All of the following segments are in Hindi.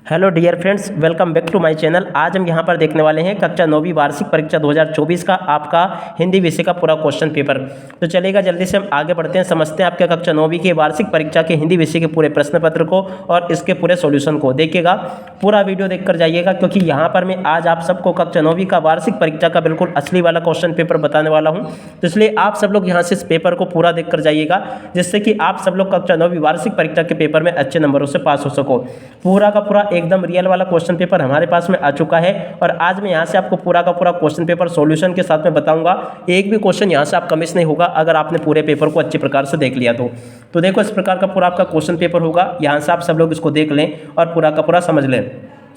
Hello dear friends, welcome back to my channel. आज हम यहाँ पर देखने वाले हैं कक्षा 9वीं वार्षिक परीक्षा 2024 का आपका हिंदी विषय का पूरा क्वेश्चन पेपर। तो चलेगा, जल्दी से हम आगे बढ़ते हैं, समझते हैं आपके कक्षा 9वीं के वार्षिक परीक्षा के हिंदी विषय के पूरे प्रश्न पत्र को और इसके पूरे सॉल्यूशन को। देखिएगा, पूरा वीडियो देखकर जाइएगा, क्योंकि यहाँ पर मैं आज आप सबको कक्षा 9वीं का वार्षिक परीक्षा का बिल्कुल असली वाला क्वेश्चन पेपर बताने वाला हूँ। तो इसलिए आप सब लोग यहाँ से इस पेपर को पूरा देखकर जाइएगा, जिससे कि आप सब लोग कक्षा 9वीं वार्षिक परीक्षा के पेपर में अच्छे नंबरों से पास हो सको। पूरा का पूरा एकदम रियल वाला क्वेश्चन पेपर हमारे पास में आ चुका है और आज मैं यहाँ से आपको पूरा का पूरा क्वेश्चन पेपर सॉल्यूशन के साथ में बताऊंगा। एक भी क्वेश्चन यहाँ से आपका मिस नहीं होगा अगर आपने पूरे पेपर को अच्छे प्रकार से देख लिया तो देखो, इस प्रकार का पूरा आपका क्वेश्चन पेपर होगा। यहाँ से आप सब लोग इसको देख लें और पूरा का पूरा समझ लें।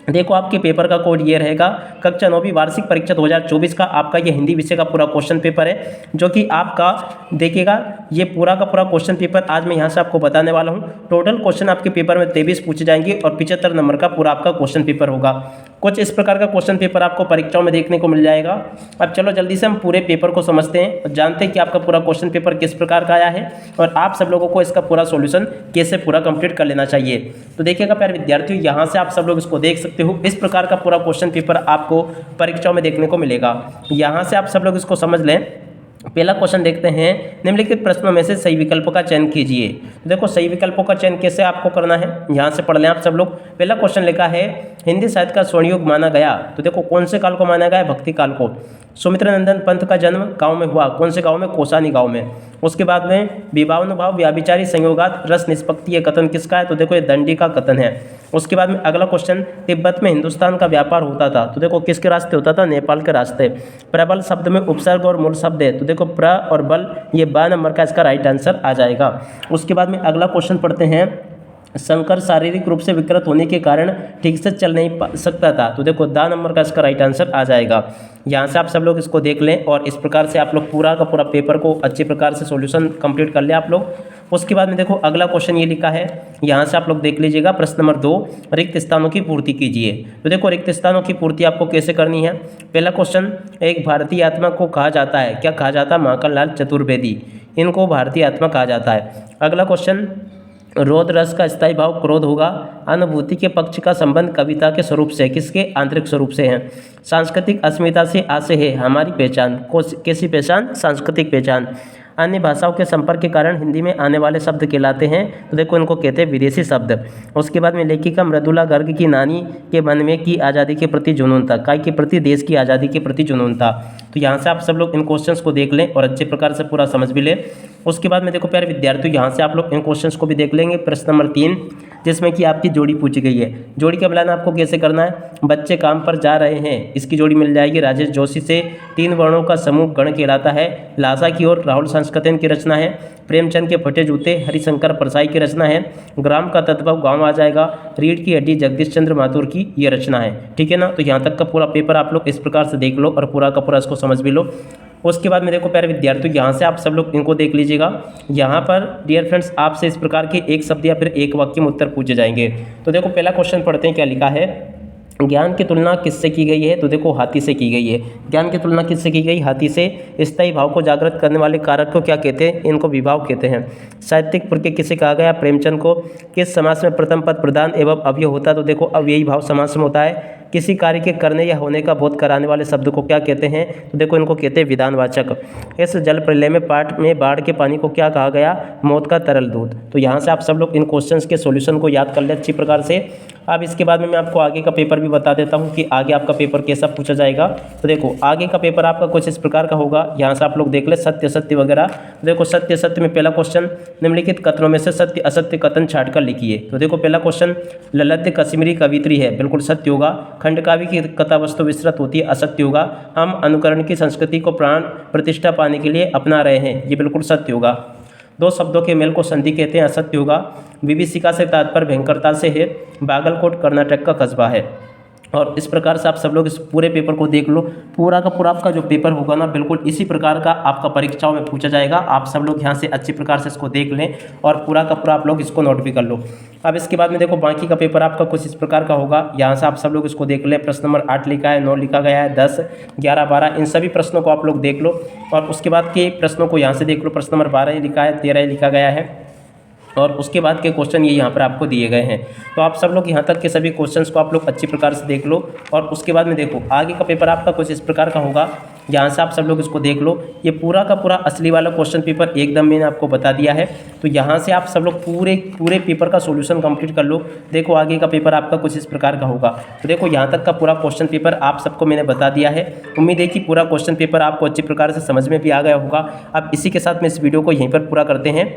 देखो, आपके पेपर का कोड ये रहेगा, कक्षा 9वीं वार्षिक परीक्षा 2024 का आपका ये हिंदी विषय का पूरा क्वेश्चन पेपर है, जो कि आपका देखिएगा, ये पूरा का पूरा क्वेश्चन पेपर आज मैं यहाँ से आपको बताने वाला हूँ। टोटल क्वेश्चन आपके पेपर में 23 पूछे जाएंगे और 75 नंबर का पूरा आपका क्वेश्चन पेपर होगा। कुछ इस प्रकार का क्वेश्चन पेपर आपको परीक्षाओं में देखने को मिल जाएगा। अब चलो जल्दी से हम पूरे पेपर को समझते हैं और जानते हैं कि आपका पूरा क्वेश्चन पेपर किस प्रकार का आया है और आप सब लोगों को इसका पूरा सॉल्यूशन कैसे पूरा कंप्लीट कर लेना चाहिए। तो देखिएगा प्यारे विद्यार्थियों, यहाँ से आप सब लोग इसको देख सकते हो। इस प्रकार का पूरा क्वेश्चन पेपर आपको परीक्षाओं में देखने को मिलेगा। यहाँ से आप सब लोग इसको समझ लें। पहला क्वेश्चन देखते हैं, निम्नलिखित प्रश्नों में से सही विकल्प का चयन कीजिए। तो देखो, सही विकल्पों का चयन कैसे आपको करना है, यहाँ से पढ़ लें आप सब लोग। पहला क्वेश्चन लिखा है, हिंदी साहित्य का स्वर्ण युग माना गया। तो देखो, कौन से काल को माना गया है? भक्ति काल को। सुमित्रानंदन पंत का जन्म गांव में हुआ, कौन से गांव में? कोसानी गांव में। उसके बाद में विभावानुभाव व्याभिचारी संयोगात रस निष्पत्ति, ये कथन किसका है? तो देखो, ये दंडी का कथन है। उसके बाद में अगला क्वेश्चन, तिब्बत में हिंदुस्तान का व्यापार होता था। तो देखो, किसके रास्ते होता था? नेपाल के रास्ते। प्रबल शब्द में उपसर्ग और मूल शब्द है। तो देखो, प्र और बल, ये 12 नंबर का इसका राइट आंसर आ जाएगा। उसके बाद में अगला क्वेश्चन पढ़ते हैं, शंकर शारीरिक रूप से विकृत होने के कारण ठीक से चल नहीं सकता था। तो देखो, 10 नंबर का इसका राइट आंसर आ जाएगा। यहाँ से आप सब लोग इसको देख लें और इस प्रकार से आप लोग पूरा का पूरा पेपर को अच्छे प्रकार से सॉल्यूशन कंप्लीट कर लें आप लोग। उसके बाद में देखो, अगला क्वेश्चन ये लिखा है, यहाँ से आप लोग देख लीजिएगा, प्रश्न नंबर 2, रिक्त स्थानों की पूर्ति कीजिए। तो देखो, रिक्त स्थानों की पूर्ति आपको कैसे करनी है। पहला क्वेश्चन, एक भारतीय आत्मा को कहा जाता है, क्या कहा जाता है? माखन लाल चतुर्वेदी, इनको भारतीय आत्मा कहा जाता है। अगला क्वेश्चन, रोध रस का स्थायी भाव क्रोध होगा। अनुभूति के पक्ष का संबंध कविता के स्वरूप से, किसके? आंतरिक स्वरूप से है। सांस्कृतिक अस्मिता से आशय है हमारी पहचान, कैसी पहचान? सांस्कृतिक पहचान। अन्य भाषाओं के संपर्क के कारण हिंदी में आने वाले शब्द कहलाते हैं। तो देखो, इनको कहते हैं विदेशी शब्द। उसके बाद में लेखिका मृदुला गर्ग की नानी के मन में की आज़ादी के प्रति जुनून था, काय के प्रति? देश की आज़ादी के प्रति जुनून था। तो यहाँ से आप सब लोग इन क्वेश्चंस को देख लें और अच्छे प्रकार से पूरा समझ भी लें। उसके बाद में देखो प्यारे विद्यार्थियों, यहाँ से आप लोग इन क्वेश्चंस को भी देख लेंगे। प्रश्न नंबर 3, जिसमें कि आपकी जोड़ी पूछी गई है। जोड़ी का मिलान आपको कैसे करना है? बच्चे काम पर जा रहे हैं, इसकी जोड़ी मिल जाएगी राजेश जोशी से। 3 वर्णों का समूह गण कहलाता है। लासा की ओर राहुल सांस्कृतिक की रचना है। प्रेमचंद के फटे जूते हरिशंकर परसाई की रचना है। ग्राम का तत्व गांव आ जाएगा। रीढ़ की हड्डी जगदीश चंद्र माथुर की ये रचना है। ठीक है ना? तो यहाँ तक का पूरा पेपर आप लोग इस प्रकार से देख लो और पूरा का पूरा इसको समझ भी लो। उसके बाद में देखो प्यारे विद्यार्थियों, यहाँ से आप सब लोग इनको देख लीजिएगा। यहाँ पर डियर फ्रेंड्स, आपसे इस प्रकार के एक शब्द या फिर एक वाक्य में उत्तर पूछे जाएंगे। तो देखो, पहला क्वेश्चन पढ़ते हैं, क्या लिखा है, ज्ञान की तुलना किससे की गई है? तो देखो, हाथी से की गई है। ज्ञान की तुलना किससे की गई? हाथी से। स्थायी भाव को जागृत करने वाले कारक को क्या कहते हैं? इनको विभाव कहते हैं। साहित्यिक प्रत्यय किसे कहा गया? प्रेमचंद को। किस समास में प्रथम पद प्रधान एवं अव्यय होता है? तो देखो, अव्ययी भाव समास में होता है। किसी कार्य के करने या होने का बोध कराने वाले शब्द को क्या कहते हैं? तो देखो, इनको कहते हैं विधानवाचक। इस जल प्रलय में पाठ में बाढ़ के पानी को क्या कहा गया? मौत का तरल दूध। तो यहाँ से आप सब लोग इन क्वेश्चंस के सॉल्यूशन को याद कर ले अच्छी प्रकार से। अब इसके बाद में मैं आपको आगे का पेपर भी बता देता हूँ कि आगे आपका पेपर कैसा पूछा जाएगा। तो देखो, आगे का पेपर आपका कुछ इस प्रकार का होगा। यहाँ से आप लोग देख ले, सत्य असत्य वगैरह। देखो, सत्य असत्य में पहला क्वेश्चन, निम्नलिखित कथनों में से सत्य असत्य कथन छांट कर लिखिए। तो देखो, पहला क्वेश्चन, ललित कश्मीरी कवित्री है, बिल्कुल सत्य होगा। खंडकाव्य की कथा वस्तु विस्तृत होती है, असत्य होगा। हम अनुकरण की संस्कृति को प्राण प्रतिष्ठा पाने के लिए अपना रहे हैं, ये बिल्कुल सत्य होगा। 2 शब्दों के मेल को संधि कहते हैं, असत्य होगा। विभीषिका से तात्पर्य भयंकरता से है। बागलकोट कर्नाटक का कस्बा है। और इस प्रकार से आप सब लोग इस पूरे पेपर को देख लो। पूरा का पूरा आपका जो पेपर होगा ना, बिल्कुल इसी प्रकार का आपका परीक्षाओं में पूछा जाएगा। आप सब लोग यहाँ से अच्छी प्रकार से इसको देख लें और पूरा का पूरा आप लोग इसको नोट भी कर लो। अब इसके बाद में देखो, बाकी का पेपर आपका कुछ इस प्रकार का होगा। यहाँ से आप सब लोग इसको देख लें। प्रश्न नंबर 8 लिखा है, 9 लिखा गया है, 10, 11, 12, इन सभी प्रश्नों को आप लोग देख लो और उसके बाद के प्रश्नों को यहाँ से देख लो। प्रश्न नंबर 12 लिखा है, 13 लिखा गया है। और उसके बाद के क्वेश्चन ये यहाँ पर आपको दिए गए हैं। तो आप सब लोग यहाँ तक के सभी क्वेश्चंस को आप लोग अच्छी प्रकार से देख लो और उसके बाद में देखो आगे का पेपर आपका कुछ इस प्रकार का होगा। यहाँ से आप सब लोग इसको देख लो, ये पूरा का पूरा असली वाला क्वेश्चन पेपर एकदम मैंने आपको बता दिया है। तो यहाँ से आप सब लोग पूरे पेपर का सोल्यूशन कंप्लीट कर लो। देखो आगे का पेपर आपका कुछ इस प्रकार का होगा। तो देखो यहाँ तक का पूरा क्वेश्चन पेपर आप सबको मैंने बता दिया है। उम्मीद है कि पूरा क्वेश्चन पेपर आपको अच्छी प्रकार से समझ में भी आ गया होगा। अब इसी के साथ मैं इस वीडियो को यहीं पर पूरा करते हैं।